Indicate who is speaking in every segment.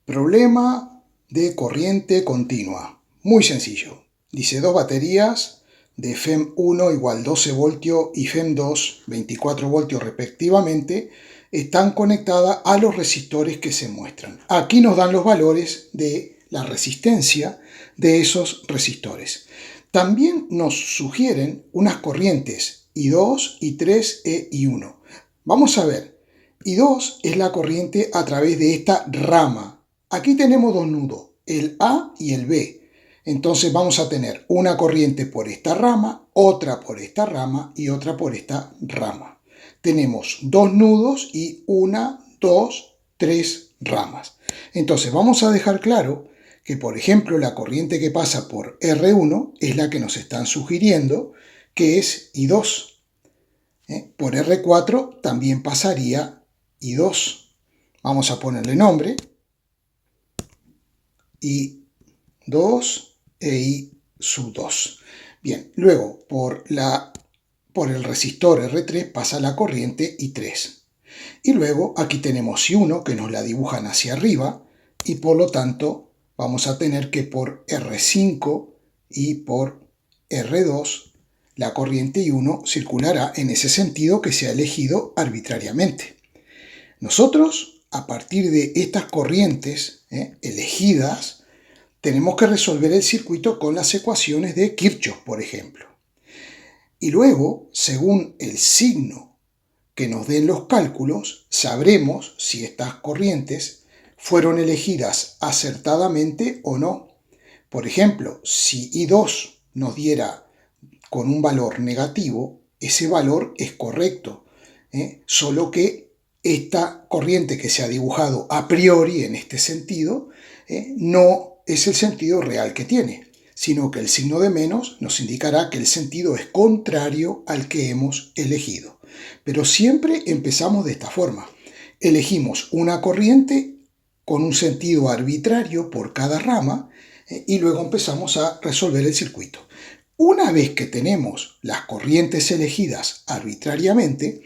Speaker 1: Problema de corriente continua. Muy sencillo. Dice dos baterías de FEM1 igual 12 voltios y FEM2 24 voltios respectivamente están conectadas a los resistores que se muestran. Aquí nos dan los valores de la resistencia de esos resistores. También nos sugieren unas corrientes I2, I3 e I1. Vamos a ver. I2 es la corriente a través de esta rama. Aquí tenemos dos nudos, el A y el B. Entonces vamos a tener una corriente por esta rama, otra por esta rama y otra por esta rama. Tenemos dos nudos y una, dos, tres ramas. Entonces vamos a dejar claro que, por ejemplo, la corriente que pasa por R1 es la que nos están sugiriendo, que es I2. Por R4 también pasaría I2. Vamos a ponerle nombre. I2 e I2. Bien, luego por el resistor R3 pasa la corriente I3. Y luego aquí tenemos I1 que nos la dibujan hacia arriba y por lo tanto vamos a tener que por R5 y por R2 la corriente I1 circulará en ese sentido que se ha elegido arbitrariamente. Nosotros, a partir de estas corrientes elegidas, tenemos que resolver el circuito con las ecuaciones de Kirchhoff, por ejemplo. Y luego, según el signo que nos den los cálculos, sabremos si estas corrientes fueron elegidas acertadamente o no. Por ejemplo, si I2 nos diera con un valor negativo, ese valor es correcto, solo que esta corriente que se ha dibujado a priori en este sentido no es el sentido real que tiene, sino que el signo de menos nos indicará que el sentido es contrario al que hemos elegido. Pero siempre empezamos de esta forma. Elegimos una corriente con un sentido arbitrario por cada rama y luego empezamos a resolver el circuito. Una vez que tenemos las corrientes elegidas arbitrariamente,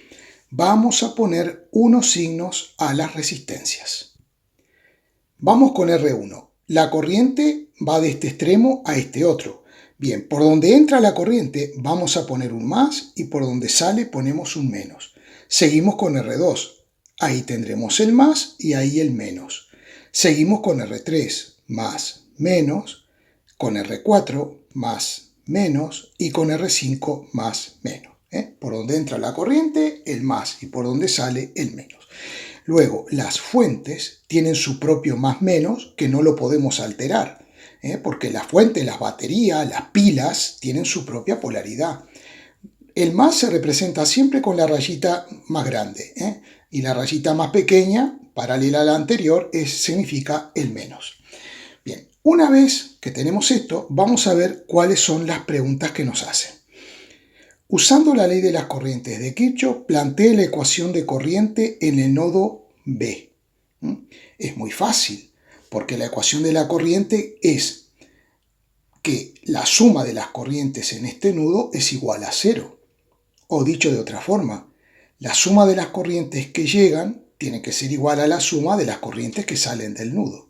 Speaker 1: vamos a poner unos signos a las resistencias. Vamos con R1. La corriente va de este extremo a este otro. Bien, por donde entra la corriente vamos a poner un más y por donde sale ponemos un menos. Seguimos con R2. Ahí tendremos el más y ahí el menos. Seguimos con R3, más, menos, con R4, más, menos y con R5, más, menos. Por donde entra la corriente, el más y por donde sale, el menos. Luego, las fuentes tienen su propio más menos que no lo podemos alterar, porque las fuentes, las baterías, las pilas tienen su propia polaridad. El más se representa siempre con la rayita más grande y la rayita más pequeña, paralela a la anterior, significa el menos. Bien, una vez que tenemos esto, vamos a ver cuáles son las preguntas que nos hacen. Usando la ley de las corrientes de Kirchhoff, plantee la ecuación de corriente en el nodo B. Es muy fácil, porque la ecuación de la corriente es que la suma de las corrientes en este nudo es igual a 0. O dicho de otra forma, la suma de las corrientes que llegan tiene que ser igual a la suma de las corrientes que salen del nudo.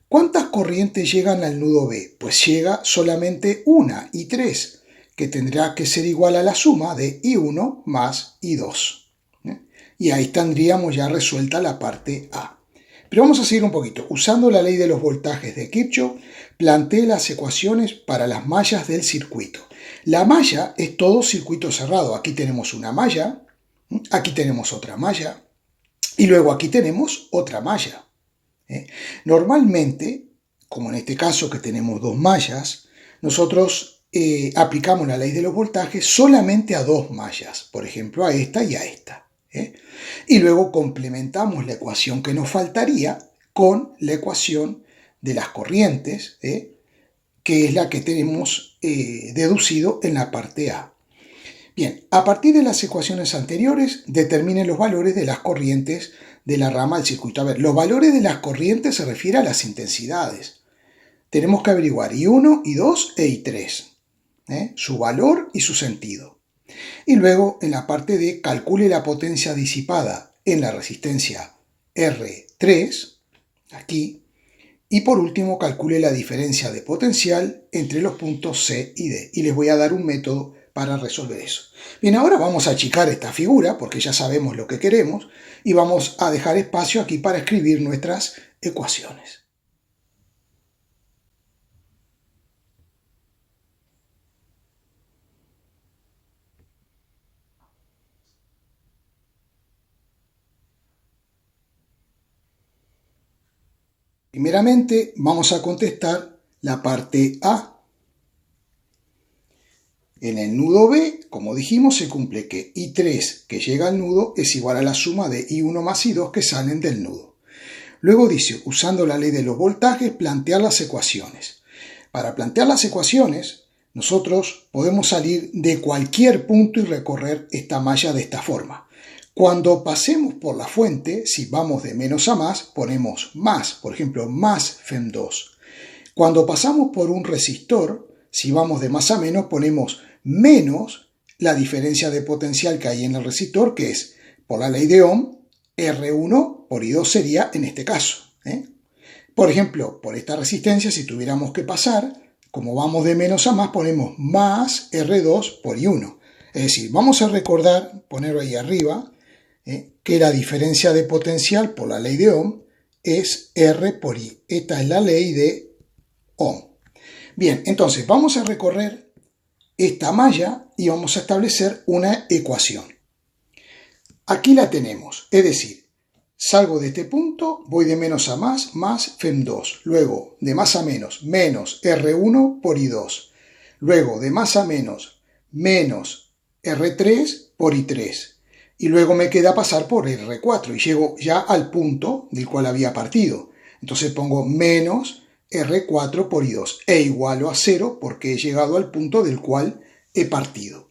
Speaker 1: ¿Cuántas corrientes llegan al nudo B? Pues llega solamente una, I3, que tendrá que ser igual a la suma de I1 más I2. Y ahí tendríamos ya resuelta la parte A. Pero vamos a seguir un poquito. Usando la ley de los voltajes de Kirchhoff, planteé las ecuaciones para las mallas del circuito. La malla es todo circuito cerrado. Aquí tenemos una malla, aquí tenemos otra malla, y luego aquí tenemos otra malla. Normalmente, como en este caso que tenemos dos mallas, nosotros aplicamos la ley de los voltajes solamente a dos mallas, por ejemplo a esta y a esta. Y luego complementamos la ecuación que nos faltaría con la ecuación de las corrientes, que es la que tenemos deducido en la parte A. Bien, a partir de las ecuaciones anteriores, determinen los valores de las corrientes de la rama del circuito. A ver, los valores de las corrientes se refieren a las intensidades. Tenemos que averiguar I1, I2 e I3. Su valor y su sentido. Y luego en la parte de calcule la potencia disipada en la resistencia R3, aquí, Y por último, calcule la diferencia de potencial entre los puntos C y D. Y les voy a dar un método para resolver eso. Bien, ahora vamos a achicar esta figura porque ya sabemos lo que queremos y vamos a dejar espacio aquí para escribir nuestras ecuaciones. Primeramente vamos a contestar la parte A. En el nudo B, como dijimos, se cumple que I3 que llega al nudo es igual a la suma de I1 más I2 que salen del nudo. Luego dice, usando la ley de los voltajes, plantear las ecuaciones. Para plantear las ecuaciones, nosotros podemos salir de cualquier punto y recorrer esta malla de esta forma. Cuando pasemos por la fuente, si vamos de menos a más, ponemos más, por ejemplo, más FEM2. Cuando pasamos por un resistor, si vamos de más a menos, ponemos menos la diferencia de potencial que hay en el resistor, que es, por la ley de Ohm, R1 por I2 sería en este caso. Por ejemplo, por esta resistencia, si tuviéramos que pasar, como vamos de menos a más, ponemos más R2 por I1. Es decir, vamos a recordar, ponerlo ahí arriba, que la diferencia de potencial por la ley de Ohm es R por I. Esta es la ley de Ohm. Bien, entonces vamos a recorrer esta malla y vamos a establecer una ecuación. Aquí la tenemos, es decir, salgo de este punto, voy de menos a más FEM2. Luego, de más a menos R1 por I2. Luego, de más a menos R3 por I3. Y luego me queda pasar por R4 y llego ya al punto del cual había partido. Entonces pongo menos R4 por I2 e igualo a 0 porque he llegado al punto del cual he partido.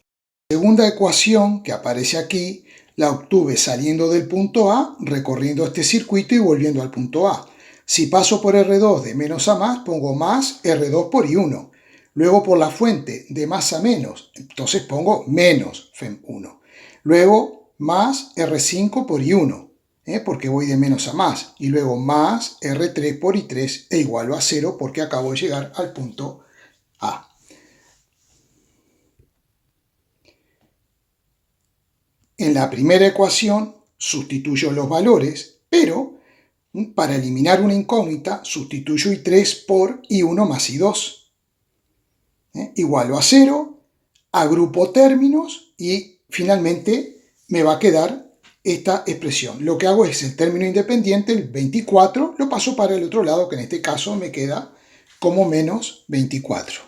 Speaker 1: La segunda ecuación que aparece aquí la obtuve saliendo del punto A, recorriendo este circuito y volviendo al punto A. Si paso por R2 de menos a más, pongo más R2 por I1. Luego por la fuente de más a menos, entonces pongo menos FEM1. Luego más R5 por I1, porque voy de menos a más. Y luego más R3 por I3 e igual a 0 porque acabo de llegar al punto A. En la primera ecuación sustituyo los valores, pero para eliminar una incógnita sustituyo I3 por I1 más I2. Igualo a 0, agrupo términos y finalmente me va a quedar esta expresión. Lo que hago es el término independiente, el 24, lo paso para el otro lado, que en este caso me queda como menos 24.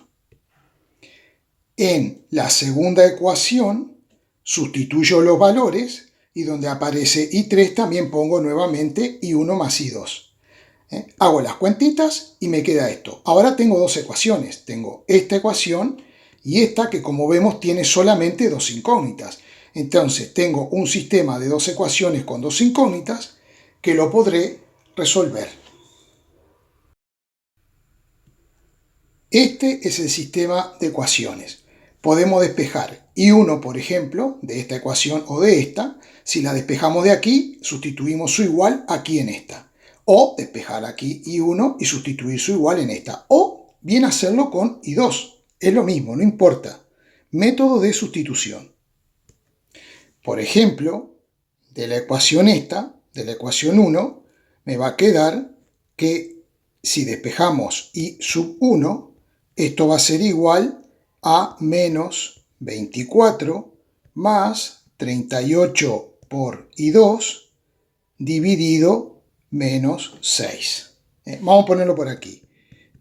Speaker 1: En la segunda ecuación sustituyo los valores y donde aparece I3 también pongo nuevamente I1 más I2. Hago las cuentitas y me queda esto. Ahora tengo dos ecuaciones. Tengo esta ecuación y esta que, como vemos, tiene solamente dos incógnitas. Entonces tengo un sistema de dos ecuaciones con dos incógnitas que lo podré resolver. Este es el sistema de ecuaciones. Podemos despejar I1, por ejemplo, de esta ecuación o de esta. Si la despejamos de aquí, sustituimos su igual aquí en esta. O despejar aquí I1 y sustituir su igual en esta. O bien hacerlo con I2. Es lo mismo, no importa. Método de sustitución. Por ejemplo, de la ecuación esta, de la ecuación 1, me va a quedar que si despejamos I sub 1, esto va a ser igual a menos 24 más 38 por I2 dividido menos 6. Vamos a ponerlo por aquí.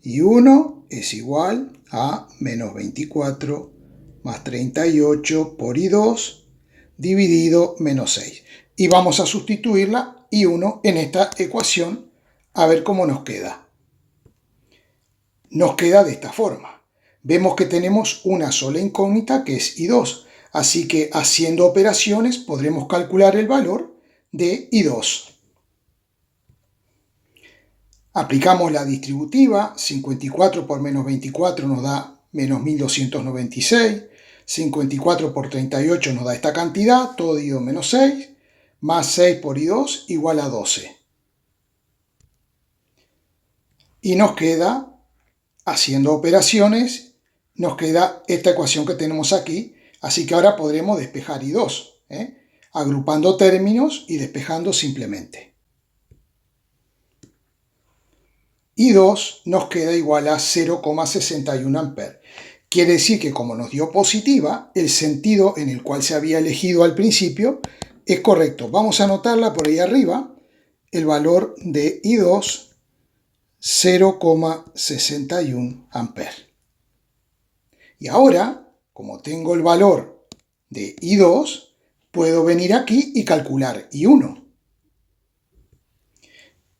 Speaker 1: I1 es igual a menos 24 más 38 por I2 dividido menos 6. Y vamos a sustituirla I1 en esta ecuación a ver cómo nos queda. Nos queda de esta forma. Vemos que tenemos una sola incógnita que es I2. Así que haciendo operaciones podremos calcular el valor de I2. Aplicamos la distributiva. 54 por menos 24 nos da menos 1296. 54 por 38 nos da esta cantidad, todo dividido menos 6, más 6 por I2 igual a 12. Y nos queda, haciendo operaciones, nos queda esta ecuación que tenemos aquí. Así que ahora podremos despejar I2, agrupando términos y despejando simplemente. I2 nos queda igual a 0,61 amperes. Quiere decir que como nos dio positiva, el sentido en el cual se había elegido al principio es correcto. Vamos a anotarla por ahí arriba, el valor de I2, 0,61 amperes. Y ahora, como tengo el valor de I2, puedo venir aquí y calcular I1,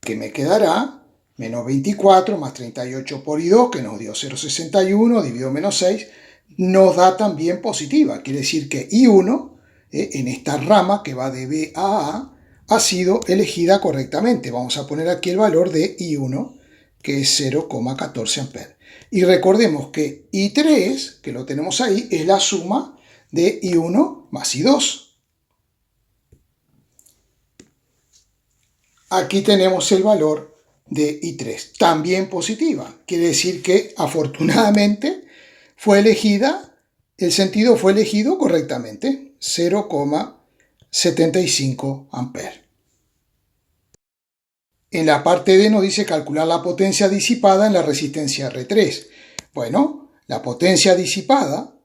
Speaker 1: que me quedará menos 24 más 38 por I2, que nos dio 0,61, dividido menos 6, nos da también positiva. Quiere decir que I1, en esta rama que va de B a A, ha sido elegida correctamente. Vamos a poner aquí el valor de I1, que es 0,14 amperes. Y recordemos que I3, que lo tenemos ahí, es la suma de I1 más I2. Aquí tenemos el valor de I3, también positiva. Quiere decir que afortunadamente fue elegida, el sentido fue elegido correctamente, 0,75 amperes. En la parte D nos dice calcular la potencia disipada en la resistencia R3. Bueno, la potencia disipada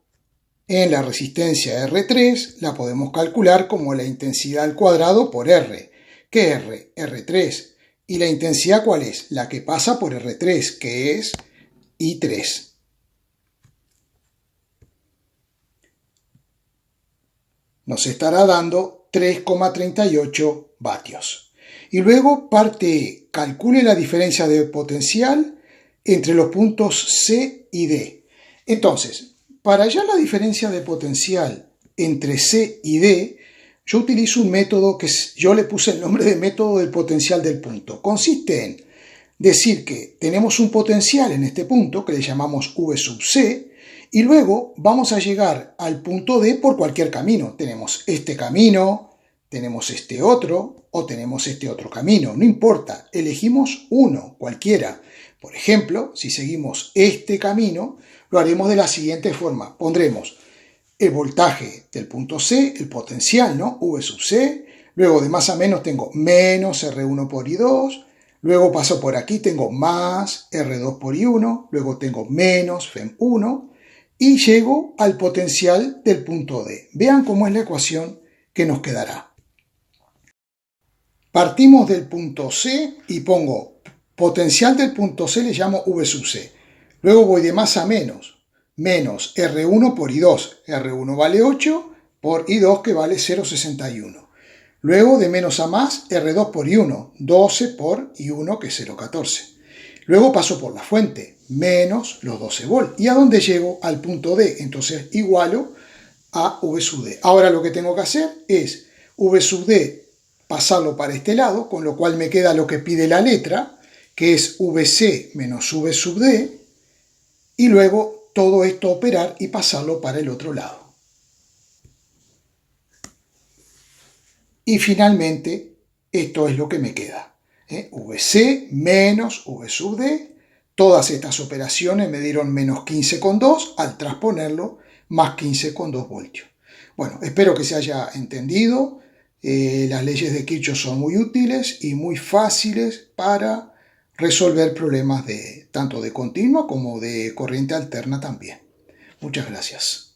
Speaker 1: en la resistencia R3 la podemos calcular como la intensidad al cuadrado por R. ¿Qué R? R3. ¿Y la intensidad cuál es? La que pasa por R3, que es I3. Nos estará dando 3,38 vatios. Y luego parte E, calcule la diferencia de potencial entre los puntos C y D. Entonces, para hallar la diferencia de potencial entre C y D, yo utilizo un método que yo le puse el nombre de método del potencial del punto. Consiste en decir que tenemos un potencial en este punto que le llamamos V sub C, y luego vamos a llegar al punto D por cualquier camino. Tenemos este camino, tenemos este otro o tenemos este otro camino. No importa, elegimos uno, cualquiera. Por ejemplo, si seguimos este camino, lo haremos de la siguiente forma. Pondremos el voltaje del punto C, el potencial, ¿no? V sub C. Luego de más a menos tengo menos R1 por I2. Luego paso por aquí, tengo más R2 por I1. Luego tengo menos FEM1. Y llego al potencial del punto D. Vean cómo es la ecuación que nos quedará. Partimos del punto C y pongo potencial del punto C, le llamo V sub C. Luego voy de más a menos. Menos R1 por I2. R1 vale 8 por I2 que vale 0,61. Luego de menos a más, R2 por I1. 12 por I1 que es 0,14. Luego paso por la fuente, menos los 12 volts. ¿Y a dónde llego? Al punto D. Entonces igualo a V sub D. Ahora lo que tengo que hacer es V sub D pasarlo para este lado, con lo cual me queda lo que pide la letra, que es VC menos V sub D, y luego todo esto operar y pasarlo para el otro lado. Y finalmente, esto es lo que me queda. VC menos V sub D. Todas estas operaciones me dieron menos 15,2 al transponerlo, más 15,2 voltios. Bueno, espero que se haya entendido. Las leyes de Kirchhoff son muy útiles y muy fáciles para resolver problemas tanto de continua como de corriente alterna también. Muchas gracias.